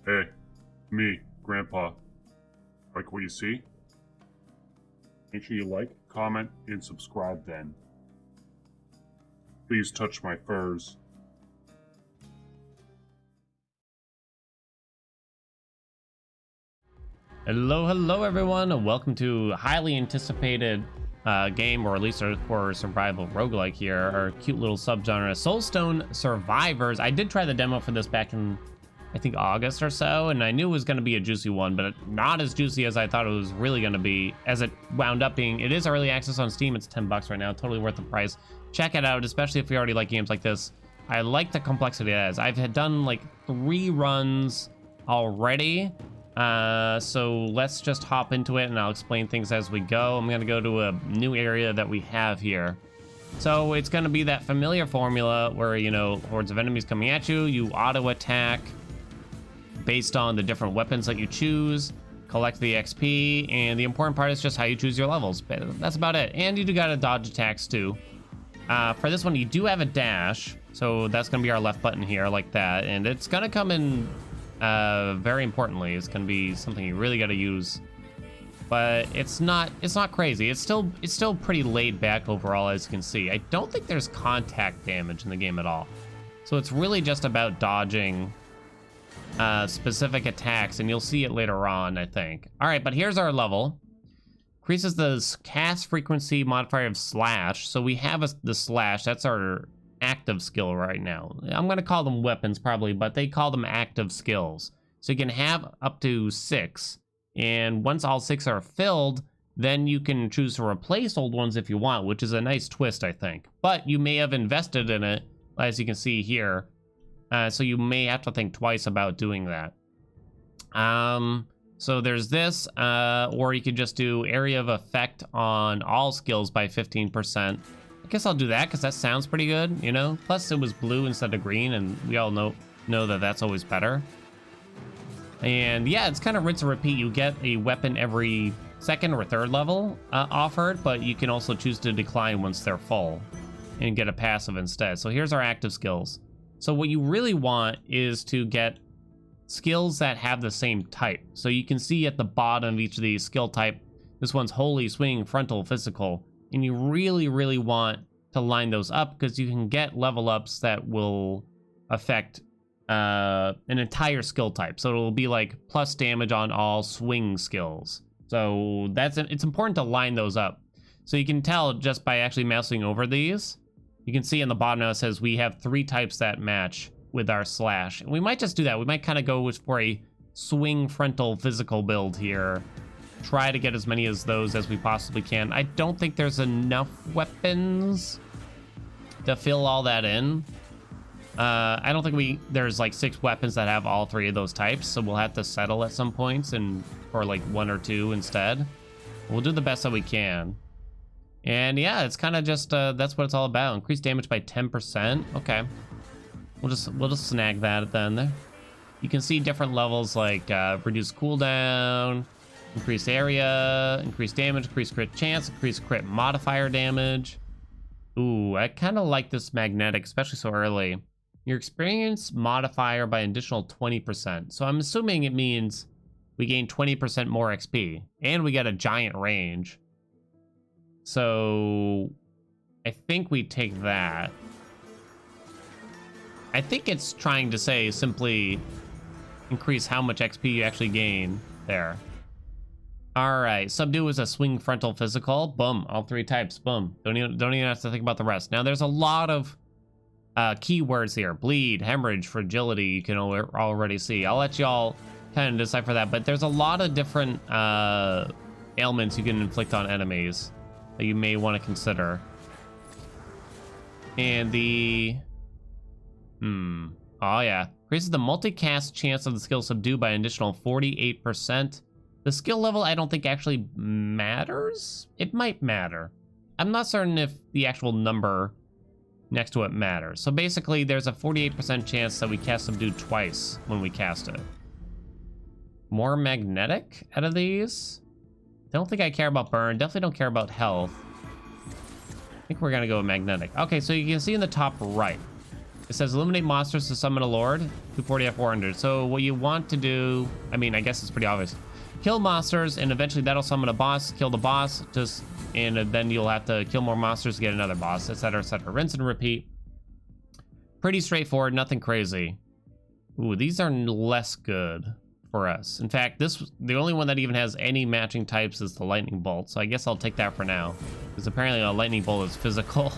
Hey, me, Grandpa. Like what you see? Make sure you like, comment, and subscribe then. Please touch my furs. Hello everyone, and welcome to a highly anticipated game, or at least for survival roguelike here, our cute little subgenre, Soulstone Survivors. I did try the demo for this back in, I think, August or so, and I knew it was going to be a juicy one, but not as juicy as I thought it was really going to be, as it wound up being. It is early access on Steam. It's $10 right now, totally worth the price. Check it out, especially if you already like games like this. I like the complexity it has. I've had done like 3 runs already. So let's just hop into it and I'll explain things as we go. I'm gonna go to a new area that we have here. So it's gonna be that familiar formula where, you know, hordes of enemies coming at you, you auto attack based on the different weapons that you choose, collect the XP, and the important part is just how you choose your levels. But that's about it. And you do gotta dodge attacks too. For this one, you do have a dash, so that's gonna be our left button here, like that, and it's gonna come in very importantly. It's gonna be something you really got to use, but it's not crazy. It's still pretty laid back overall, as you can see. I don't think there's contact damage in the game at all, so it's really just about dodging specific attacks, and you'll see it later on, I think. All right, but here's our level. Increases the cast frequency modifier of slash, so we have the slash. That's our active skill right now. I'm going to call them weapons probably, but they call them active skills. So you can have up to 6, and once all 6 are filled, then you can choose to replace old ones if you want, which is a nice twist, I think. But you may have invested in it, as you can see here, so you may have to think twice about doing that. So there's this, or you could just do area of effect on all skills by 15%. I guess I'll do that because that sounds pretty good, you know? Plus it was blue instead of green, and we all know that that's always better. And yeah, it's kind of rinse and repeat. You get a weapon every 2nd or 3rd level offered, but you can also choose to decline once they're full and get a passive instead. So here's our active skills. So what you really want is to get skills that have the same type. So you can see at the bottom of each of these skill type, this one's holy, swing, frontal, physical. And you really want to line those up because you can get level ups that will affect an entire skill type. So it'll be like plus damage on all swing skills. So it's important to line those up. So you can tell just by actually mousing over these. You can see in the bottom now it says we have 3 types that match with our slash. And we might just do that. We might kind of go for a swing, frontal, physical build here. Try to get as many of those as we possibly can. I don't think there's enough weapons to fill all that in. I don't think there's like 6 weapons that have all 3 of those types, so we'll have to settle at some points and for like 1 or 2 instead. We'll do the best that we can. And yeah, it's kind of just that's what it's all about. Increase damage by 10%. Okay, we'll just snag that then there. You can see different levels like reduce cooldown, increase area, increase damage, increase crit chance, increase crit modifier damage. Ooh, I kind of like this magnetic, especially so early. Your experience modifier by an additional 20%. So I'm assuming it means we gain 20% more XP, and we get a giant range. So I think we take that. I think it's trying to say simply increase how much XP you actually gain there. All right, subdue is a swing, frontal, physical. Boom, all 3 types. Boom. Don't even have to think about the rest. Now there's a lot of keywords here: bleed, hemorrhage, fragility. You can already see. I'll let y'all kind of decipher that, but there's a lot of different ailments you can inflict on enemies that you may want to consider. And the oh yeah, increases the multicast chance of the skill subdue by an additional 48%. The skill level, I don't think actually matters. It might matter. I'm not certain if the actual number next to it matters. So basically, there's a 48% chance that we cast Subdue twice when we cast it. More magnetic out of these? Don't think I care about burn. Definitely don't care about health. I think we're gonna go with magnetic. Okay, so you can see in the top right, It says eliminate monsters to summon a lord. 240 at 400. So what you want to do, I mean, I guess it's pretty obvious. Kill monsters, and eventually that'll summon a boss. Kill the boss, and then you'll have to kill more monsters to get another boss, etc., etc. Rinse and repeat. Pretty straightforward, nothing crazy. Ooh, these are less good for us. In fact, the only one that even has any matching types is the lightning bolt. So I guess I'll take that for now, because apparently a lightning bolt is physical.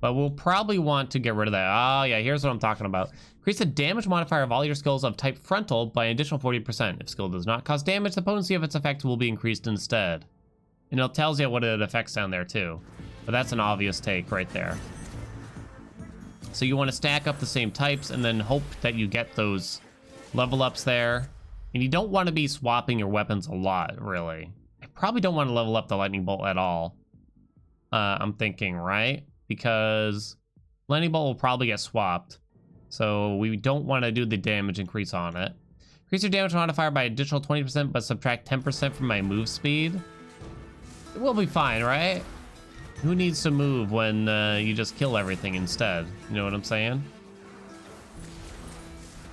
But we'll probably want to get rid of that. Oh yeah, here's what I'm talking about. Increase the damage modifier of all your skills of type frontal by an additional 40%. If skill does not cause damage, the potency of its effect will be increased instead. And it tells you what it affects down there too. But that's an obvious take right there. So you want to stack up the same types and then hope that you get those level ups there. And you don't want to be swapping your weapons a lot, really. I probably don't want to level up the lightning bolt at all. I'm thinking, right? Because lightning bolt will probably get swapped. So we don't want to do the damage increase on it. Increase your damage modifier by additional 20%, but subtract 10% from my move speed. It will be fine, right? Who needs to move when you just kill everything instead? You know what I'm saying?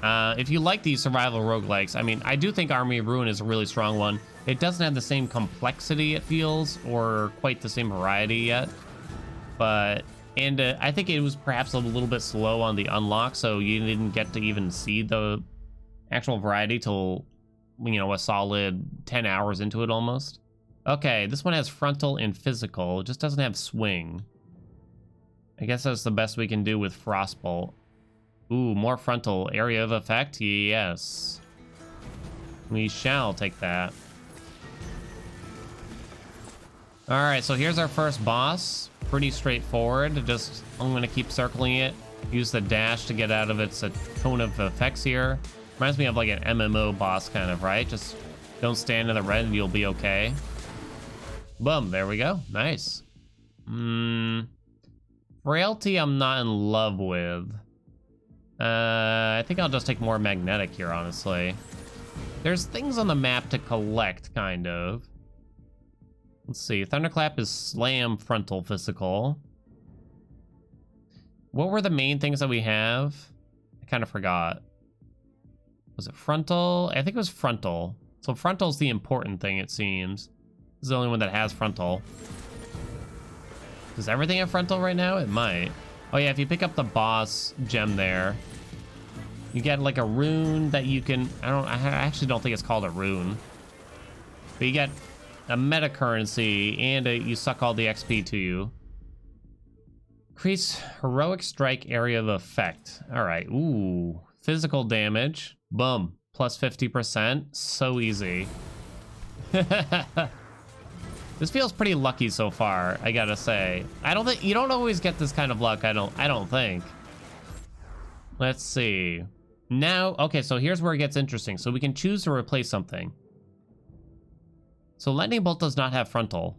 If you like these survival roguelikes, I mean, I do think Army of Ruin is a really strong one. It doesn't have the same complexity, it feels, or quite the same variety yet. But, and I think it was perhaps a little bit slow on the unlock, so you didn't get to even see the actual variety till, you know, a solid 10 hours into it almost. Okay, this one has frontal and physical. It just doesn't have swing. I guess that's the best we can do with Frostbolt. Ooh, more frontal. Area of effect? Yes. We shall take that. Alright, so here's our first boss. Pretty straightforward. I'm going to keep circling it. Use the dash to get out of its cone of effects here. Reminds me of like an MMO boss kind of, right? Just don't stand in the red and you'll be okay. Boom, there we go. Nice. Frailty I'm not in love with. I think I'll just take more magnetic here, honestly. There's things on the map to collect, kind of. Let's see. Thunderclap is slam, frontal, physical. What were the main things that we have? I kind of forgot. Was it frontal? I think it was frontal. So frontal's the important thing, it seems. This is the only one that has frontal. Does everything have frontal right now? It might. Oh yeah, if you pick up the boss gem there, you get like a rune that you can, I actually don't think it's called a rune. But you get a meta currency and you suck all the XP to you. Increase heroic strike area of effect. All right, ooh, physical damage. Boom, plus 50%, so easy. This feels pretty lucky so far, I gotta say. I don't think, you don't always get this kind of luck, I don't think. Let's see. Now, okay, so here's where it gets interesting. So we can choose to replace something. So lightning bolt does not have frontal.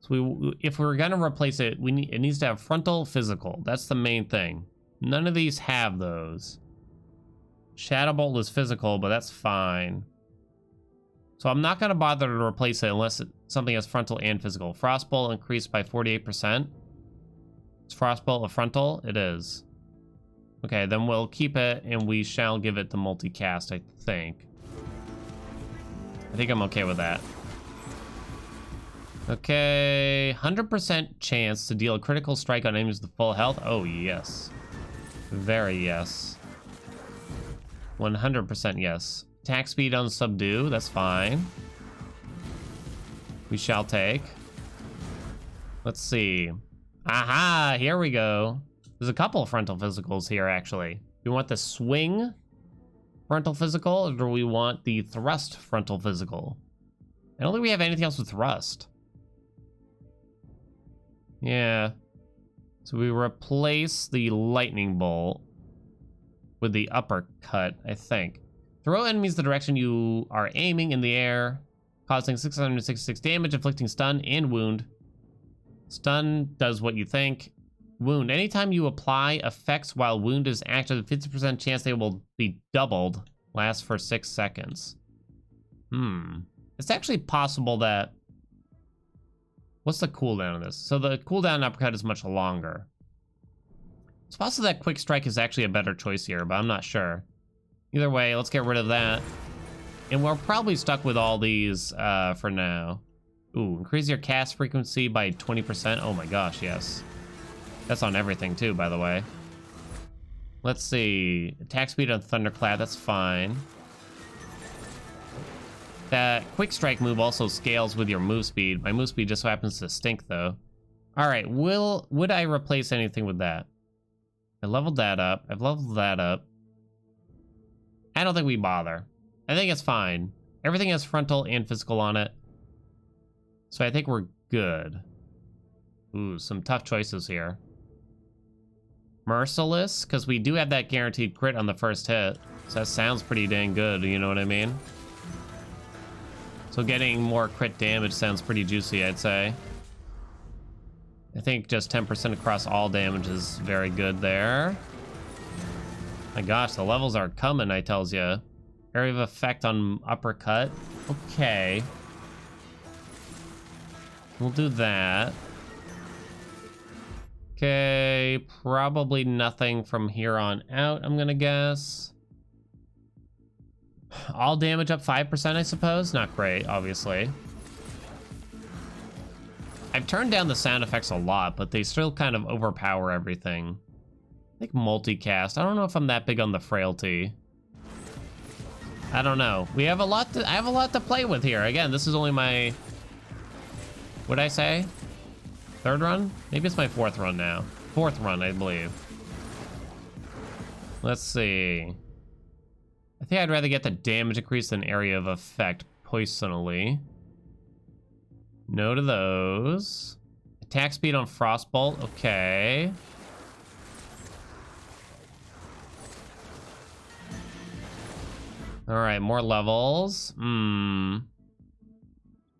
So if we're gonna replace it, it needs to have frontal, physical. That's the main thing. None of these have those. Shadow bolt is physical, but that's fine. So I'm not gonna bother to replace it unless something has frontal and physical. Frostbolt increased by 48%. Is Frostbolt a frontal? It is. Okay, then we'll keep it and we shall give it the multicast, I think. I think I'm okay with that. Okay, 100% chance to deal a critical strike on enemies with full health. Oh, yes. Very yes. 100% yes. Attack speed on subdue, that's fine. We shall take. Let's see. Aha, here we go. There's a couple of frontal physicals here, actually. Do we want the swing frontal physical, or do we want the thrust frontal physical? I don't think we have anything else with thrust. Yeah. So we replace the lightning bolt with the uppercut, I think. Throw enemies the direction you are aiming in the air, causing 666 damage, inflicting stun and wound. Stun does what you think. Wound. Anytime you apply effects while wound is active, 50% chance they will be doubled. Lasts for 6 seconds. It's actually possible that... What's the cooldown of this? So the cooldown uppercut is much longer. It's possible that quick strike is actually a better choice here, but I'm not sure. Either way, let's get rid of that. And we're probably stuck with all these for now. Ooh, increase your cast frequency by 20%. Oh my gosh, yes. That's on everything too, by the way. Let's see. Attack speed on Thunderclap, that's fine. That quick strike move also scales with your move speed. My move speed just so happens to stink though. All right, would I replace anything with that? I leveled that up. I've leveled that up. I don't think we bother. I think it's fine. Everything has frontal and physical on it. So I think we're good. Ooh, some tough choices here. Merciless, because we do have that guaranteed crit on the first hit. So that sounds pretty dang good, you know what I mean? So getting more crit damage sounds pretty juicy, I'd say. I think just 10% across all damage is very good there. My gosh, the levels are coming, I tells ya. Area of effect on uppercut. Okay. We'll do that. Okay, probably nothing from here on out, I'm gonna guess. All damage up 5%, I suppose. Not great, obviously. I've turned down the sound effects a lot, but they still kind of overpower everything. I think multicast. I don't know if I'm that big on the frailty. I don't know. We have a lot to, I have a lot to play with here. Again, this is only my, what'd I say? Third run? Maybe it's my fourth run now. Fourth run, I believe. Let's see. I think I'd rather get the damage increase than area of effect, personally. No to those. Attack speed on Frostbolt, okay. All right, more levels.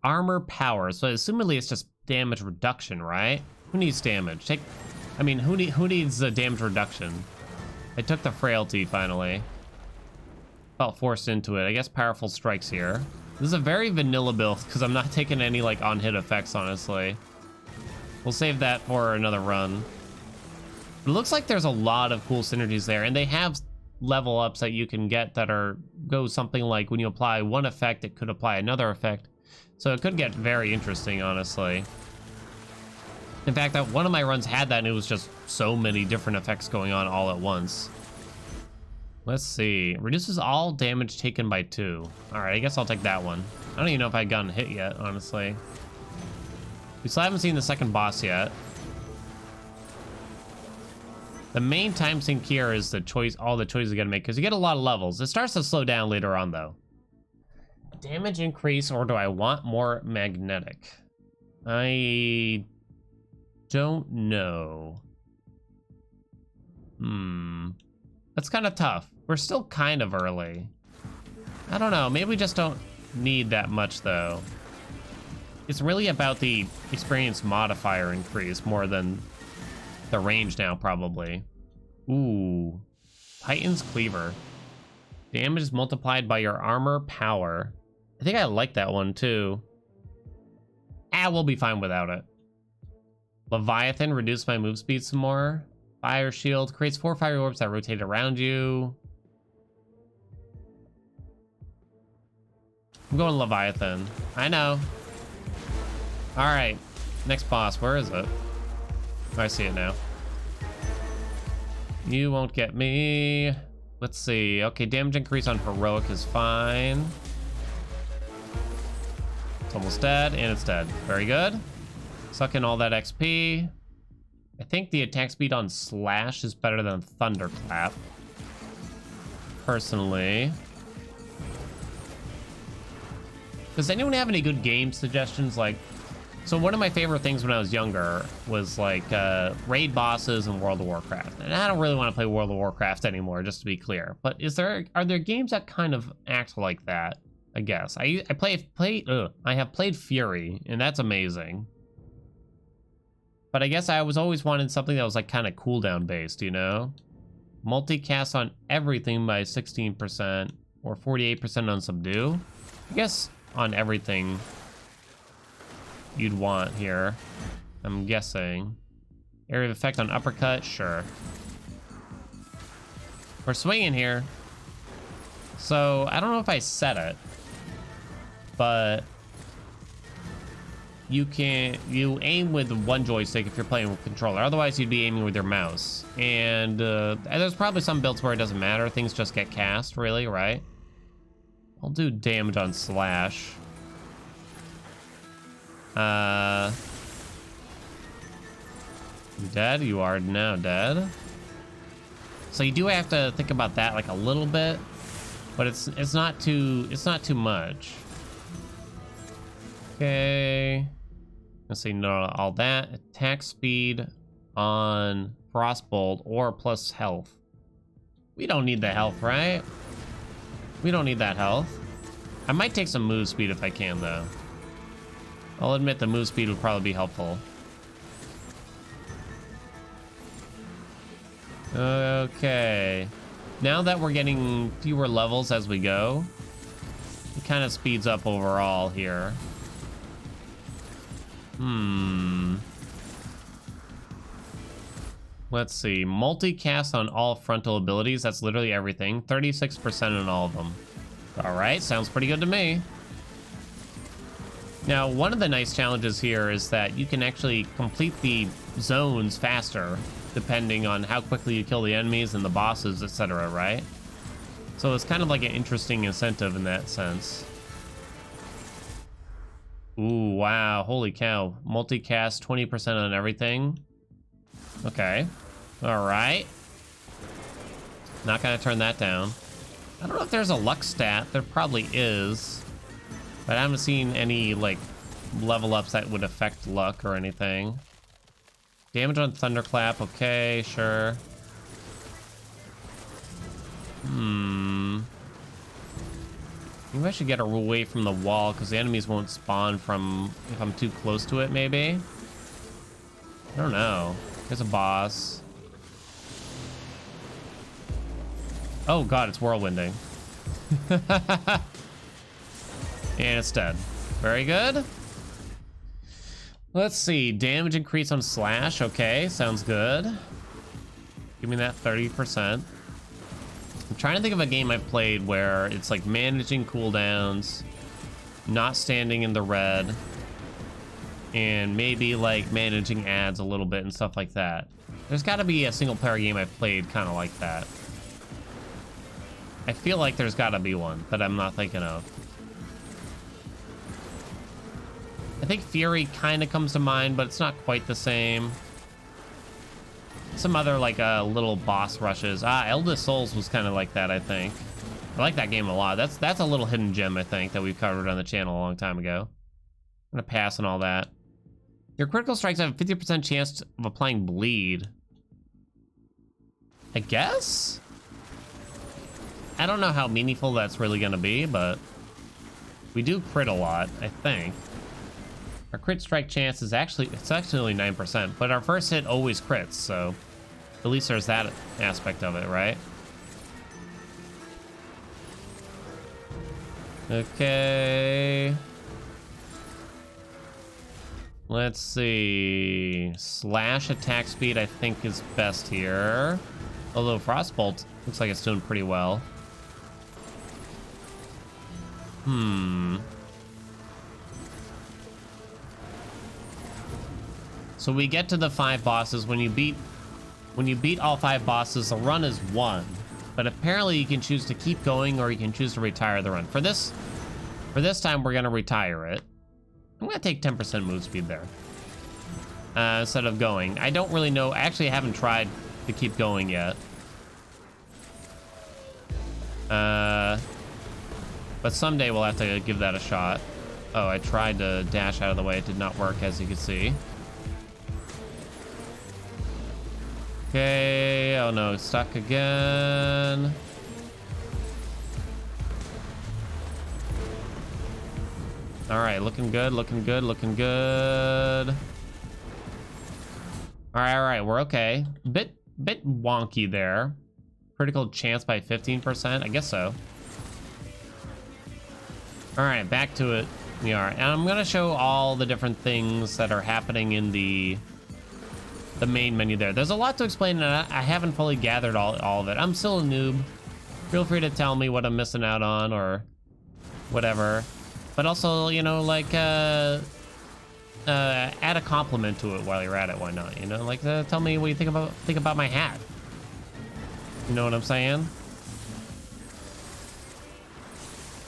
Armor power, so assumedly it's just damage reduction, right? Who needs damage? I mean, who needs a damage reduction? I took the frailty finally. Felt forced into it. I guess powerful strikes here. This is a very vanilla build because I'm not taking any like on-hit effects, honestly. We'll save that for another run. It looks like there's a lot of cool synergies there, and they have level ups that you can get that go something like when you apply one effect, it could apply another effect. So it could get very interesting, honestly. In fact, one of my runs had that, and it was just so many different effects going on all at once. Let's see. Reduces all damage taken by 2. All right, I guess I'll take that one. I don't even know if I've gotten hit yet, honestly. We still haven't seen the second boss yet. The main time sink here is the choice, all the choices you gotta make, because you get a lot of levels. It starts to slow down later on, though. Damage increase, or do I want more magnetic? I don't know. That's kind of tough. We're still kind of early. I don't know. Maybe we just don't need that much, though. It's really about the experience modifier increase more than the range now, probably. Ooh. Titan's Cleaver. Damage is multiplied by your armor power. I think I like that one, too. We'll be fine without it. Leviathan, reduce my move speed some more. Fire Shield creates 4 fire orbs that rotate around you. I'm going Leviathan. I know. All right, next boss. Where is it? Oh, I see it now. You won't get me. Let's see. Okay, damage increase on heroic is fine. It's almost dead, and it's dead. Very good. Suck in all that XP. I think the attack speed on Slash is better than Thunderclap, personally. Does anyone have any good game suggestions? Like, so one of my favorite things when I was younger was like raid bosses in World of Warcraft. And I don't really want to play World of Warcraft anymore, just to be clear. But are there games that kind of act like that? I guess I have played Fury, and that's amazing. But I guess I was always wanting something that was like kind of cooldown based, you know? Multicast on everything by 16% or 48% on subdue. I guess on everything you'd want here, I'm guessing. Area of effect on uppercut, sure. We're swinging here. So I don't know if I set it, but you aim with one joystick if you're playing with controller. Otherwise, you'd be aiming with your mouse. And there's probably some builds where it doesn't matter. Things just get cast, really, right? I'll do damage on slash. You dead? You are now dead. So you do have to think about that like a little bit, but it's not too much. Okay. Let's see, no, all that. Attack speed on Frostbolt or plus health. We don't need the health, right? We don't need that health. I might take some move speed if I can, though. I'll admit the move speed would probably be helpful. Okay. Now that we're getting fewer levels as we go, it kind of speeds up overall here. Let's see. Multicast on all frontal abilities. That's literally everything. 36% on all of them. All right. Sounds pretty good to me. Now, one of the nice challenges here is that you can actually complete the zones faster, depending on how quickly you kill the enemies and the bosses, etc., right? So it's kind of like an interesting incentive in that sense. Ooh, wow, holy cow. Multicast 20% on everything. Okay, all right. Not gonna turn that down. I don't know if there's a luck stat. There probably is, but I haven't seen any like level ups that would affect luck or anything. Damage on Thunderclap, okay, sure. Maybe I should get away from the wall because the enemies won't spawn from if I'm too close to it, maybe? I don't know. There's a boss. Oh god, it's whirlwinding. And it's dead. Very good. Let's see, damage increase on slash. Okay, sounds good. Give me that 30%. I'm trying to think of a game I've played where it's like managing cooldowns, not standing in the red, and maybe like managing ads a little bit and stuff like that. There's got to be a single player game I've played kind of like that. I feel like there's got to be one that I'm not thinking of. I think Fury kind of comes to mind, but it's not quite the same. Some other like little boss rushes. Eldest Souls was kind of like that, I think. I like that game a lot. That's a little hidden gem, I think, that we've covered on the channel a long time ago. I'm gonna pass on all that. Your critical strikes have a 50% chance of applying bleed. I guess? I don't know how meaningful that's really gonna be, but we do crit a lot, I think. Our crit strike chance is actually only 9%, but our first hit always crits, so at least there's that aspect of it, right? Okay. Let's see. Slash attack speed, I think, is best here. Although Frostbolt looks like it's doing pretty well. So we get to the 5 bosses. When you beat all 5 bosses, the run is 1. But apparently you can choose to keep going or you can choose to retire the run. For this time, we're gonna retire it. I'm gonna take 10% move speed there. Instead of going. I don't really know. Actually, I haven't tried to keep going yet. But someday we'll have to give that a shot. Oh, I tried to dash out of the way. It did not work, as you can see. Okay, oh no, it's stuck again. All right, looking good, looking good, looking good. All right, we're okay. Bit wonky there. Critical chance by 15%, I guess so. All right, back to it we are. And I'm gonna show all the different things that are happening in the the main menu there. There's a lot to explain, and I haven't fully gathered all of it. I'm still a noob. Feel free to tell me what I'm missing out on or whatever. But also, you know, like, add a compliment to it while you're at it. Why not? You know, like, tell me what you think about my hat. You know what I'm saying?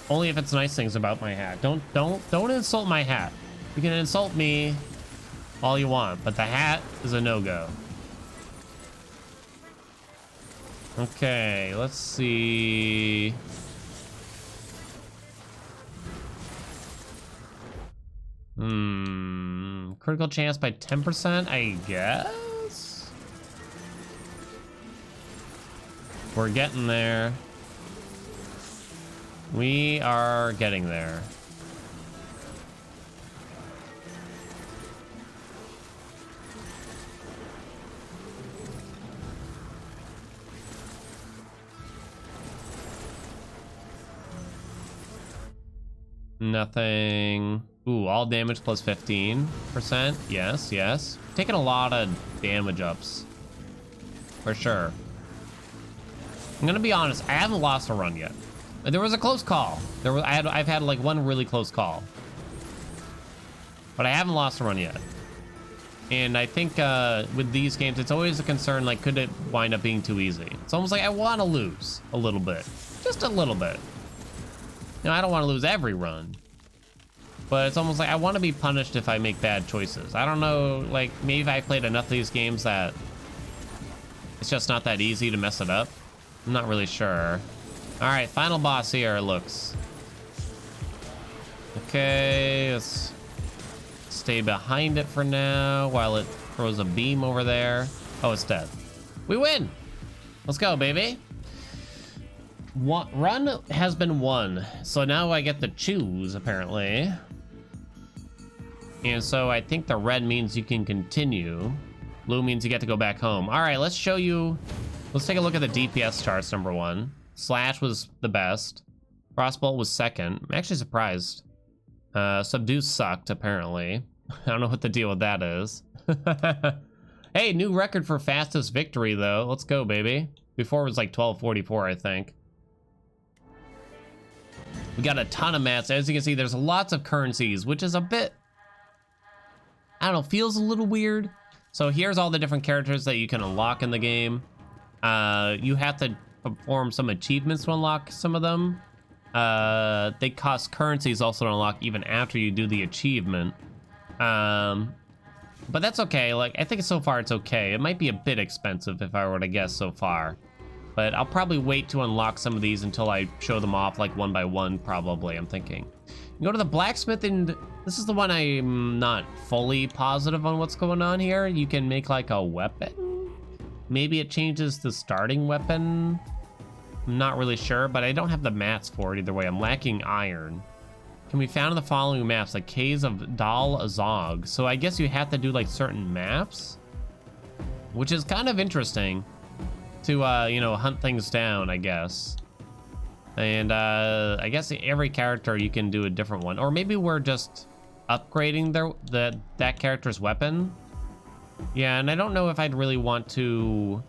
Only if it's nice things about my hat. Don't insult my hat. You can insult me all you want, but the hat is a no-go. Okay, let's see. Critical chance by 10%, I guess? We're getting there. We are getting there. Nothing. Ooh, all damage plus 15%. Yes, yes. Taking a lot of damage ups. For sure. I'm gonna be honest, I haven't lost a run yet. There was a close call. I've had like one really close call. But I haven't lost a run yet. And I think with these games, it's always a concern, like, could it wind up being too easy? It's almost like I want to lose a little bit. Just a little bit. You know, I don't want to lose every run. But it's almost like I want to be punished if I make bad choices. I don't know, like, maybe if I played enough of these games that it's just not that easy to mess it up. I'm not really sure. All right, final boss here, it looks. Okay, let's stay behind it for now while it throws a beam over there. Oh, it's dead. We win. Let's go, baby. Run has been won. So now I get to choose, apparently. And so I think the red means you can continue. Blue means you get to go back home. All right, let's show you. Let's take a look at the DPS charts, number one. Slash was the best. Frostbolt was second. I'm actually surprised. Subdue sucked, apparently. I don't know what the deal with that is. Hey, new record for fastest victory, though. Let's go, baby. Before it was like 12:44, I think. We got a ton of mats. As you can see, there's lots of currencies, which is a bit, I don't know, feels a little weird. So here's all the different characters that you can unlock in the game. You have to perform some achievements to unlock some of them. They cost currencies also to unlock even after you do the achievement. But that's okay. Like, I think so far it's okay. It might be a bit expensive if I were to guess so far. But I'll probably wait to unlock some of these until I show them off like one by one, probably, I'm thinking. You go to the blacksmith, and this is the one I'm not fully positive on what's going on here. You can make like a weapon. Maybe it changes the starting weapon. I'm not really sure, but I don't have the mats for it either way. I'm lacking iron. Can be found in the following maps, like Caves of Dal Azog. So I guess you have to do like certain maps, which is kind of interesting to, you know, hunt things down, I guess. And I guess every character you can do a different one. Or maybe we're just upgrading that character's weapon. Yeah, and I don't know if I'd really want to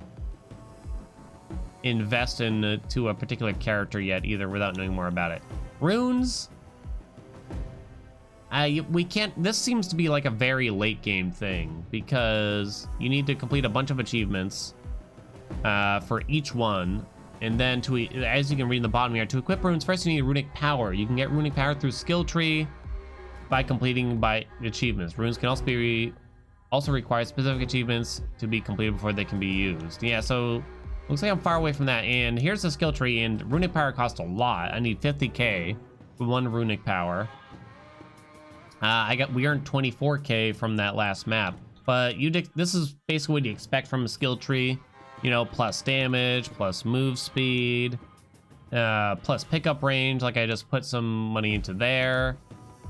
invest to a particular character yet either without knowing more about it. Runes. We can't, this seems to be like a very late game thing because you need to complete a bunch of achievements for each one. And then as you can read in the bottom here, to equip runes, first you need runic power. You can get runic power through skill tree by completing achievements. Runes can also require specific achievements to be completed before they can be used. Yeah, so looks like I'm far away from that. And here's the skill tree, and runic power costs a lot. I need 50k for one runic power. We earned 24k from that last map. But this is basically what you expect from a skill tree. You know, plus damage, plus move speed, plus pickup range, like I just put some money into there.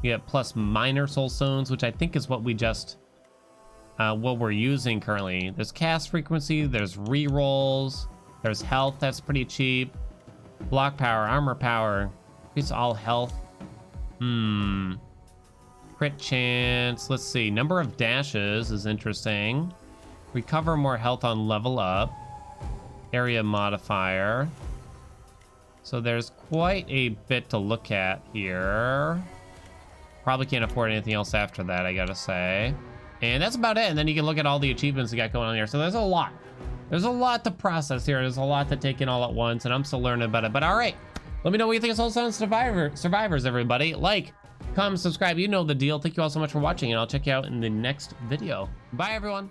You get plus minor soulstones, which I think is what what we're using currently. There's cast frequency, there's rerolls, there's health, that's pretty cheap. Block power, armor power, increase all health. Crit chance, let's see, number of dashes is interesting. Recover more health on level up. Area modifier. So there's quite a bit to look at here. Probably can't afford anything else after that, I gotta say. And that's about it. And then you can look at all the achievements we got going on here. So there's a lot. There's a lot to process here. There's a lot to take in all at once, and I'm still learning about it. But all right, let me know what you think of Soulstone Survivors, everybody. Like, comment, subscribe. You know the deal. Thank you all so much for watching, and I'll check you out in the next video. Bye, everyone.